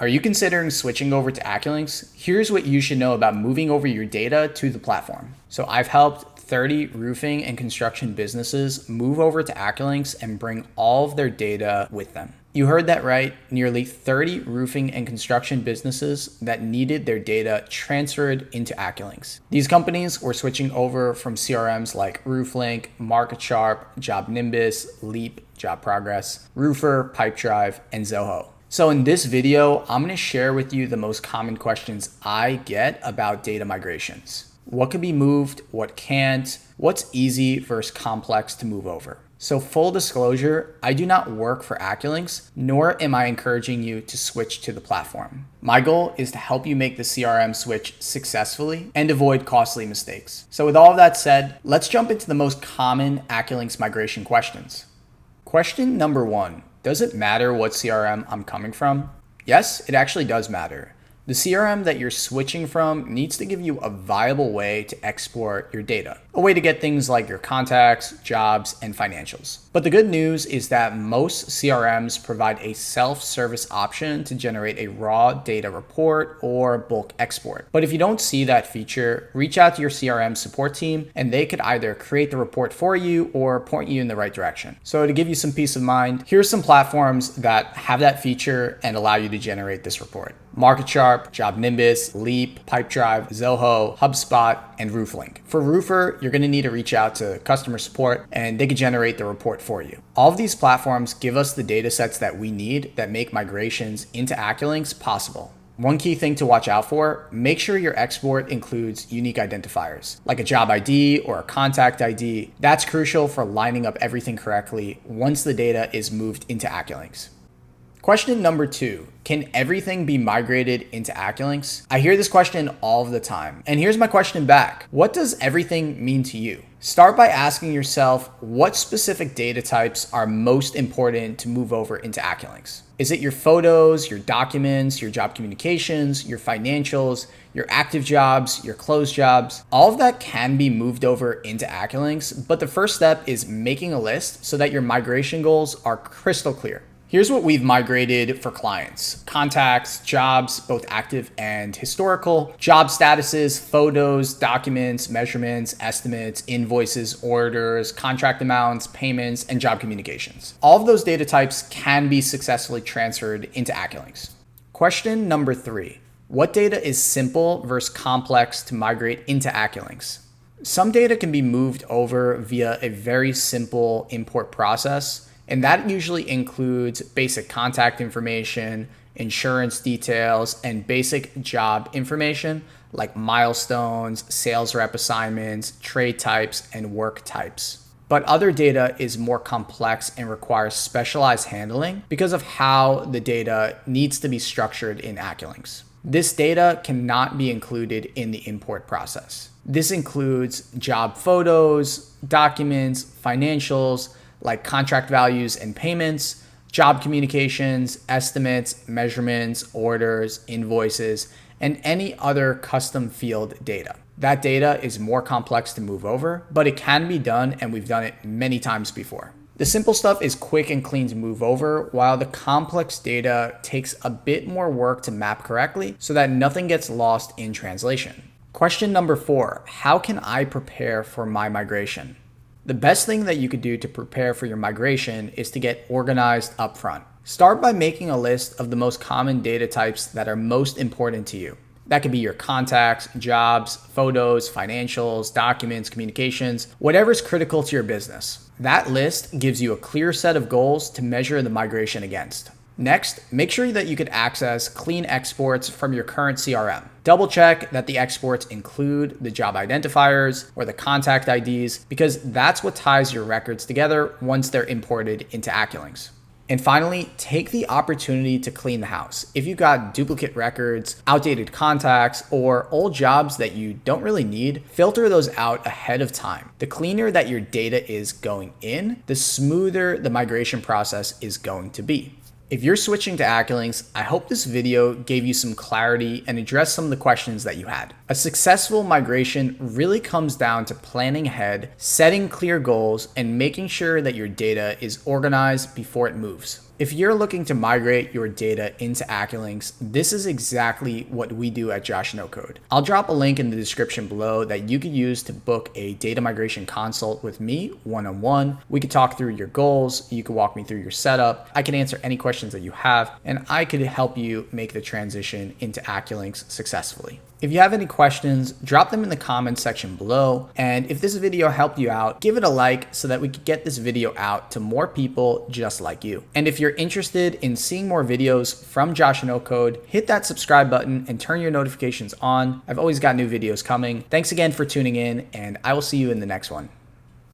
Are you considering switching over to AccuLynx? Here's what you should know about moving over your data to the platform. So I've helped 30 roofing and construction businesses move over to AccuLynx and bring all of their data with them. You heard that right, nearly 30 roofing and construction businesses that needed their data transferred into AccuLynx. These companies were switching over from CRMs like RoofLink, MarketSharp, JobNimbus, Leap, Job Progress, Roofr, Pipedrive, and Zoho. So in this video, I'm going to share with you the most common questions I get about data migrations. What can be moved, what can't, what's easy versus complex to move over. So full disclosure, I do not work for AccuLynx, nor am I encouraging you to switch to the platform. My goal is to help you make the CRM switch successfully and avoid costly mistakes. So with all of that said, let's jump into the most common AccuLynx migration questions. Question number 1, does it matter what CRM I'm coming from? Yes, it actually does matter. The CRM that you're switching from needs to give you a viable way to export your data, a way to get things like your contacts, jobs, and financials. But the good news is that most CRMs provide a self-service option to generate a raw data report or bulk export. But if you don't see that feature, reach out to your CRM support team and they could either create the report for you or point you in the right direction. So to give you some peace of mind, here's some platforms that have that feature and allow you to generate this report. MarketSharp, JobNimbus, Leap, Pipedrive, Zoho, HubSpot, and RoofLink. For Roofr, you're going to need to reach out to customer support and they can generate the report for you. All of these platforms give us the data sets that we need that make migrations into AccuLynx possible. One key thing to watch out for, make sure your export includes unique identifiers, like a job ID or a contact ID. That's crucial for lining up everything correctly once the data is moved into AccuLynx. Question number 2, can everything be migrated into AccuLynx? I hear this question all the time, and here's my question back. What does everything mean to you? Start by asking yourself what specific data types are most important to move over into AccuLynx. Is it your photos, your documents, your job communications, your financials, your active jobs, your closed jobs? All of that can be moved over into AccuLynx, but the first step is making a list so that your migration goals are crystal clear. Here's what we've migrated for clients: contacts, jobs, both active and historical, job statuses, photos, documents, measurements, estimates, invoices, orders, contract amounts, payments, and job communications. All of those data types can be successfully transferred into AccuLynx. Question number 3, what data is simple versus complex to migrate into AccuLynx? Some data can be moved over via a very simple import process, and that usually includes basic contact information, insurance details, and basic job information like milestones, sales rep assignments, trade types, and work types. But other data is more complex and requires specialized handling because of how the data needs to be structured in AccuLynx. This data cannot be included in the import process. This includes job photos, documents, financials, like contract values and payments, job communications, estimates, measurements, orders, invoices, and any other custom field data. That data is more complex to move over, but it can be done, and we've done it many times before. The simple stuff is quick and clean to move over, while the complex data takes a bit more work to map correctly so that nothing gets lost in translation. Question number 4, how can I prepare for my migration? The best thing that you could do to prepare for your migration is to get organized upfront. Start by making a list of the most common data types that are most important to you. That could be your contacts, jobs, photos, financials, documents, communications, whatever's critical to your business. That list gives you a clear set of goals to measure the migration against. Next, make sure that you can access clean exports from your current CRM. Double check that the exports include the job identifiers or the contact IDs, because that's what ties your records together once they're imported into AccuLynx. And finally, take the opportunity to clean the house. If you've got duplicate records, outdated contacts, or old jobs that you don't really need, filter those out ahead of time. The cleaner that your data is going in, the smoother the migration process is going to be. If you're switching to AccuLynx, I hope this video gave you some clarity and addressed some of the questions that you had. A successful migration really comes down to planning ahead, setting clear goals, and making sure that your data is organized before it moves. If you're looking to migrate your data into AccuLynx, this is exactly what we do at Josh No Code. I'll drop a link in the description below that you could use to book a data migration consult with me one-on-one. We could talk through your goals. You could walk me through your setup. I can answer any questions that you have, and I could help you make the transition into AccuLynx successfully. If you have any questions, drop them in the comments section below. And if this video helped you out, give it a like so that we could get this video out to more people just like you. And if you're interested in seeing more videos from Josh No Code, hit that subscribe button and turn your notifications on. I've always got new videos coming. Thanks again for tuning in, and I will see you in the next one.